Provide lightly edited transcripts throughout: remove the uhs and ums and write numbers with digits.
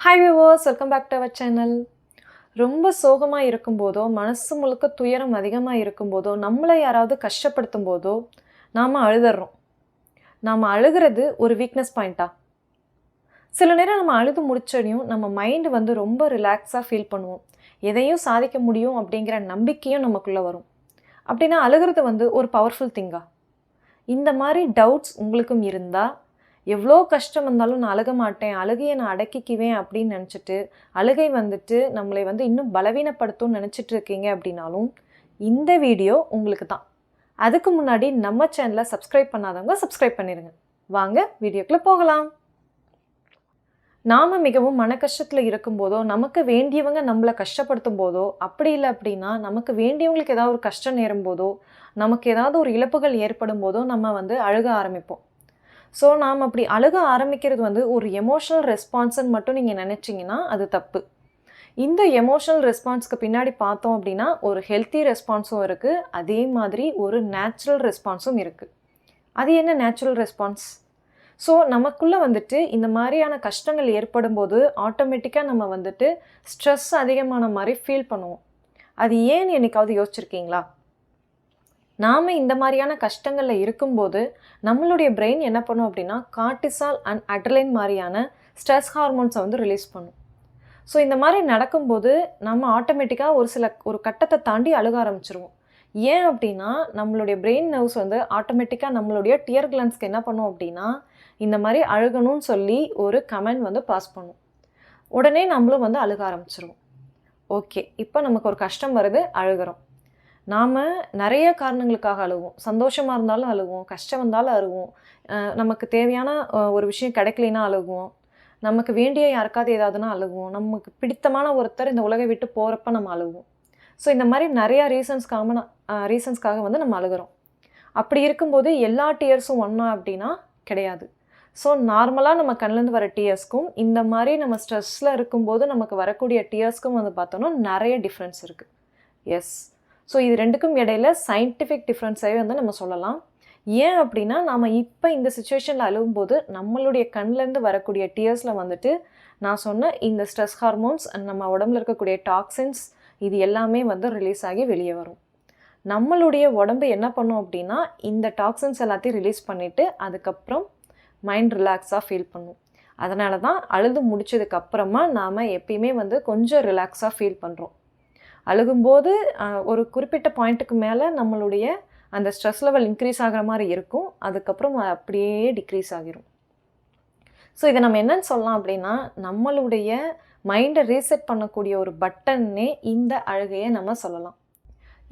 Hi viewers, welcome back to our channel. ரொம்ப சோகமாக இருக்கும்போதோ, மனசு முழுக்க துயரம் அதிகமாக இருக்கும்போதோ, நம்மளை யாராவது கஷ்டப்படுத்தும் போதோ நாம் அழுதுறோம். நாம் அழுகிறது ஒரு வீக்னஸ் பாயிண்ட்டா? சில நேரம் நம்ம அழுது முடிச்சோடையும் நம்ம மைண்டு ரொம்ப ரிலாக்ஸாக ஃபீல் பண்ணுவோம். எதையும் சாதிக்க முடியும் அப்படிங்கிற நம்பிக்கையும் நமக்குள்ளே வரும். அப்படின்னா அழுகிறது ஒரு பவர்ஃபுல் திங்கா? இந்த மாதிரி டவுட்ஸ் உங்களுக்கும் இருந்தால், எவ்வளோ கஷ்டம் வந்தாலும் நான் அழுக மாட்டேன், அழுகையை நான் அடக்கிக்குவேன் அப்படின்னு நினச்சிட்டு, அழுகை நம்மளை இன்னும் பலவீனப்படுத்தும்னு நினச்சிட்டு இருக்கீங்க அப்படின்னாலும், இந்த வீடியோ உங்களுக்கு தான். அதுக்கு முன்னாடி நம்ம சேனலை சப்ஸ்கிரைப் பண்ணாதவங்க சப்ஸ்கிரைப் பண்ணிடுங்க. வாங்க வீடியோக்குள்ளே போகலாம். நாம் மிகவும் மன கஷ்டத்தில் இருக்கும்போதோ, நமக்கு வேண்டியவங்க நம்மளை கஷ்டப்படுத்தும் போதோ, அப்படி இல்லை அப்படின்னா நமக்கு வேண்டியவங்களுக்கு ஏதாவது ஒரு கஷ்டம் நேரும் போதோ, நமக்கு ஏதாவது ஒரு இழப்புகள் ஏற்படும் போதோ நம்ம அழுக ஆரம்பிப்போம். ஸோ நாம் அப்படி அழுக ஆரம்பிக்கிறது ஒரு எமோஷ்னல் ரெஸ்பான்ஸ்ன்னு மட்டும் நீங்கள் நினச்சிங்கன்னா அது தப்பு. இந்த எமோஷ்னல் ரெஸ்பான்ஸ்க்கு பின்னாடி பார்த்தோம் அப்படின்னா ஒரு ஹெல்த்தி ரெஸ்பான்ஸும் இருக்குது, அதே மாதிரி ஒரு நேச்சுரல் ரெஸ்பான்ஸும் இருக்குது. அது என்ன நேச்சுரல் ரெஸ்பான்ஸ்? ஸோ நமக்குள்ளே இந்த மாதிரியான கஷ்டங்கள் ஏற்படும் போது ஆட்டோமேட்டிக்காக நம்ம ஸ்ட்ரெஸ் அதிகமான மாதிரி ஃபீல் பண்ணுவோம். அது ஏன்னு என்னைக்காவது யோசிச்சிருக்கீங்களா? நாம் இந்த மாதிரியான கஷ்டங்களில் இருக்கும்போது நம்மளுடைய பிரெயின் என்ன பண்ணும் அப்படின்னா கார்டிசால் அண்ட் அட்ரினலின் மாதிரியான ஸ்ட்ரெஸ் ஹார்மோன்ஸை ரிலீஸ் பண்ணும். ஸோ இந்த மாதிரி நடக்கும்போது நம்ம ஆட்டோமேட்டிக்காக ஒரு கட்டத்தை தாண்டி அழுக ஆரம்பிச்சிருவோம். ஏன் அப்படின்னா நம்மளுடைய பிரெயின் நர்வ்ஸ் ஆட்டோமேட்டிக்காக நம்மளுடைய டியர் கிளான்ஸ்க்கு என்ன பண்ணும் அப்படின்னா இந்த மாதிரி அழுகணும்னு சொல்லி ஒரு கமெண்ட் பாஸ் பண்ணும். உடனே நம்மளும் அழுக ஆரம்பிச்சிருவோம். ஓகே, இப்போ நமக்கு ஒரு கஷ்டம் வருது, அழுகிறோம். நாம் நிறைய காரணங்களுக்காக அழுவோம். சந்தோஷமாக இருந்தாலும் அழுவோம், கஷ்டம் வந்தாலும் அழுவோம், நமக்கு தேவையான ஒரு விஷயம் கிடைக்கலைன்னா அழுவோம், நமக்கு வேண்டிய யாருக்காவது ஏதாவதுனா அழுவோம், நமக்கு பிடித்தமான ஒருத்தர் இந்த உலகை விட்டு போகிறப்ப நம்ம அழுவோம். ஸோ இந்த மாதிரி நிறையா ரீசன்ஸ்க்காக நம்ம அழுகிறோம். அப்படி இருக்கும்போது எல்லா டியர்ஸும் ஒன்றா அப்படின்னா கிடையாது. ஸோ நார்மலாக நம்ம கண்ணிலேருந்து வர டியர்ஸ்க்கும் இந்த மாதிரி நம்ம ஸ்ட்ரெஸ்ஸில் இருக்கும்போது நமக்கு வரக்கூடிய டியர்ஸ்க்கும் பார்த்தோன்னா நிறைய டிஃப்ரென்ஸ் இருக்குது. எஸ், ஸோ இது ரெண்டுக்கும் இடையில சயின்டிஃபிக் டிஃப்ரென்ஸாகவே நம்ம சொல்லலாம். ஏன் அப்படின்னா நாம் இப்போ இந்த சுச்சுவேஷனில் அழுகும்போது நம்மளுடைய கண்ணிலேருந்து வரக்கூடிய டியர்ஸில் நான் சொன்ன இந்த ஸ்ட்ரெஸ் ஹார்மோன்ஸ் அண்ட் நம்ம உடம்புல இருக்கக்கூடிய டாக்ஸின்ஸ் இது எல்லாமே ரிலீஸ் ஆகி வெளியே வரும். நம்மளுடைய உடம்பு என்ன பண்ணும் அப்படின்னா இந்த டாக்ஸின்ஸ் எல்லாத்தையும் ரிலீஸ் பண்ணிவிட்டு அதுக்கப்புறம் மைண்ட் ரிலாக்ஸாக ஃபீல் பண்ணும். அதனால தான் அழுது முடிச்சதுக்கப்புறமா நாம் எப்பயுமே கொஞ்சம் ரிலாக்ஸாக ஃபீல் பண்ணுறோம். அழுகும்போது ஒரு குறிப்பிட்ட பாயிண்ட்டுக்கு மேலே நம்மளுடைய அந்த ஸ்ட்ரெஸ் லெவல் இன்க்ரீஸ் ஆகிற மாதிரி இருக்கும், அதுக்கப்புறம் அப்படியே டிக்ரீஸ் ஆகிரும். ஸோ இதை நம்ம என்னன்னு சொல்லலாம் அப்படின்னா நம்மளுடைய மைண்டை ரீசெட் பண்ணக்கூடிய ஒரு பட்டன்னே இந்த அழுகையை நம்ம சொல்லலாம்.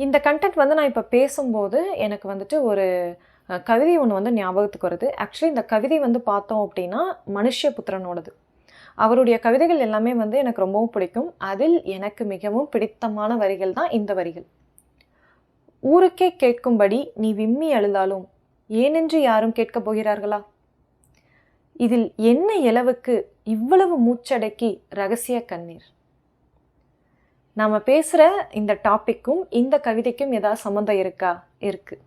இந்த கண்டென்ட் நான் இப்போ பேசும்போது எனக்கு ஒரு கவிதை ஒன்று ஞாபகத்துக்கு வருது. ஆக்சுவலி இந்த கவிதை பார்த்தோம் அப்படின்னா மனுஷ்யபுத்திரனோடது. அவருடைய கவிதைகள் எல்லாமே எனக்கு ரொம்பவும் பிடிக்கும். அதில் எனக்கு மிகவும் பிடித்தமான வரிகள் தான் இந்த வரிகள். ஊருக்கே கேட்கும்படி நீ விம்மி அழுதாலும் ஏனென்று யாரும் கேட்கப் போகிறார்களா? இதில் என்ன இலவுக்கு இவ்வளவு மூச்சடக்கி ரகசிய கண்ணீர்? நாம் பேசுகிற இந்த டாப்பிக்கும் இந்த கவிதைக்கும் ஏதாவது சம்மந்தம் இருக்கா? இருக்குது.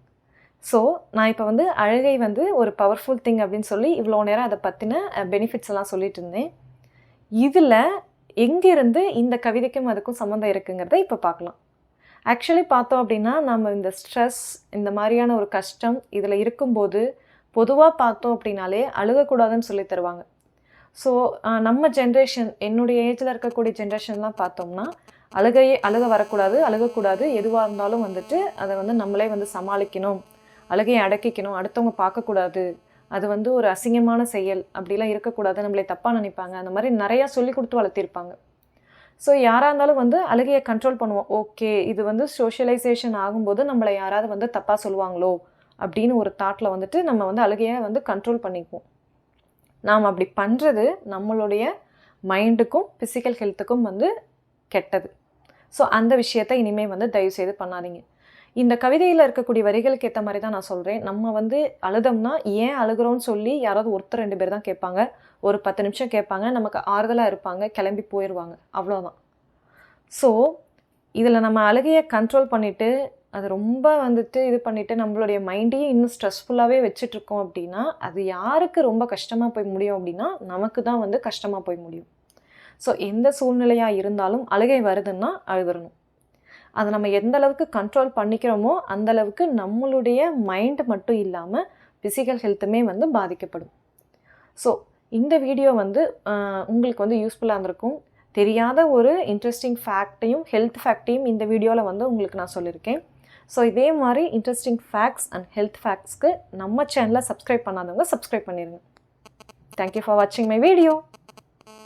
ஸோ நான் இப்போ அழுகை ஒரு பவர்ஃபுல் திங் அப்படின்னு சொல்லி இவ்வளோ நேரம் அதை பற்றின பெனிஃபிட்ஸ் எல்லாம் சொல்லிட்டு இருந்தேன். இதில் எங்கேருந்து இந்த கவிதைக்கும் அதுக்கும் சம்மந்தம் இருக்குங்கிறத இப்போ பார்க்கலாம். ஆக்சுவலி பார்த்தோம் அப்படின்னா நம்ம இந்த ஸ்ட்ரெஸ் இந்த மாதிரியான ஒரு கஷ்டம் இதில் இருக்கும்போது பொதுவாக பார்த்தோம் அப்படின்னாலே அழுகக்கூடாதுன்னு சொல்லி தருவாங்க. ஸோ நம்ம ஜென்ரேஷன், என்னுடைய ஏஜில் இருக்கக்கூடிய ஜென்ரேஷன்லாம் பார்த்தோம்னா அழுக வரக்கூடாது, அழுகக்கூடாது, எதுவாக இருந்தாலும் அதை நம்மளே சமாளிக்கணும், அழுகையை அடக்கிக்கணும், அடுத்தவங்க பார்க்கக்கூடாது, அது ஒரு அசிங்கமான செயல், அப்படிலாம் இருக்கக்கூடாது, நம்மளை தப்பாக நினைப்பாங்க, அந்த மாதிரி நிறையா சொல்லி கொடுத்து வளர்த்திருப்பாங்க. ஸோ யாராக இருந்தாலும் அழுகையை கண்ட்ரோல் பண்ணுவோம். ஓகே, இது சோஷியலைசேஷன் ஆகும்போது நம்மளை யாராவது தப்பாக சொல்லுவாங்களோ அப்படின்னு ஒரு தாட்டில் நம்ம அழுகையை கண்ட்ரோல் பண்ணிக்குவோம். நாம் அப்படி பண்ணுறது நம்மளுடைய மைண்டுக்கும் ஃபிசிக்கல் ஹெல்த்துக்கும் கெட்டது. ஸோ அந்த விஷயத்தை இனிமேல் தயவுசெய்து பண்ணாதீங்க. இந்த கவிதையில் இருக்கக்கூடிய வரிகளுக்கு ஏற்ற மாதிரி தான் நான் சொல்கிறேன். நம்ம அழுதோம்னா ஏன் அழுகிறோன்னு சொல்லி யாராவது ஒருத்தர் 2 பேர் தான் கேட்பாங்க. ஒரு 10 நிமிஷம் கேட்பாங்க, நமக்கு ஆறுதலாக இருப்பாங்க, கிளம்பி போயிடுவாங்க, அவ்வளோதான். ஸோ இதில் நம்ம அழுகையை கண்ட்ரோல் பண்ணிவிட்டு அது ரொம்ப இது பண்ணிவிட்டு நம்மளுடைய மைண்டையும் இன்னும் ஸ்ட்ரெஸ்ஃபுல்லாகவே வச்சிட்ருக்கோம் அப்படின்னா அது யாருக்கு ரொம்ப கஷ்டமாக போய் முடியும் அப்படின்னா நமக்கு தான் கஷ்டமாக போய் முடியும். ஸோ எந்த சூழ்நிலையாக இருந்தாலும் அழுகை வருதுன்னா அழுதுறணும். அதை நம்ம எந்த அளவுக்கு கண்ட்ரோல் பண்ணிக்கிறோமோ அந்த அளவுக்கு நம்மளுடைய மைண்ட் மட்டும் இல்லாமல் ஃபிசிக்கல் ஹெல்த்துமே வந்து பாதிக்கப்படும். ஸோ இந்த வீடியோ வந்து உங்களுக்கு வந்து யூஸ்ஃபுல்லாக இருந்திருக்கும். தெரியாத ஒரு இன்ட்ரெஸ்டிங் ஃபேக்ட்டையும் ஹெல்த் ஃபேக்ட்டையும் இந்த வீடியோவில் வந்து உங்களுக்கு நான் சொல்லியிருக்கேன். ஸோ இதே மாதிரி இன்ட்ரெஸ்டிங் ஃபேக்ட்ஸ் அண்ட் ஹெல்த் ஃபேக்ட்ஸ்க்கு நம்ம சேனலை சப்ஸ்கிரைப் பண்ணாதவங்க சப்ஸ்கிரைப் பண்ணிடுங்க. தேங்க்யூ ஃபார் வாட்சிங் மை வீடியோ.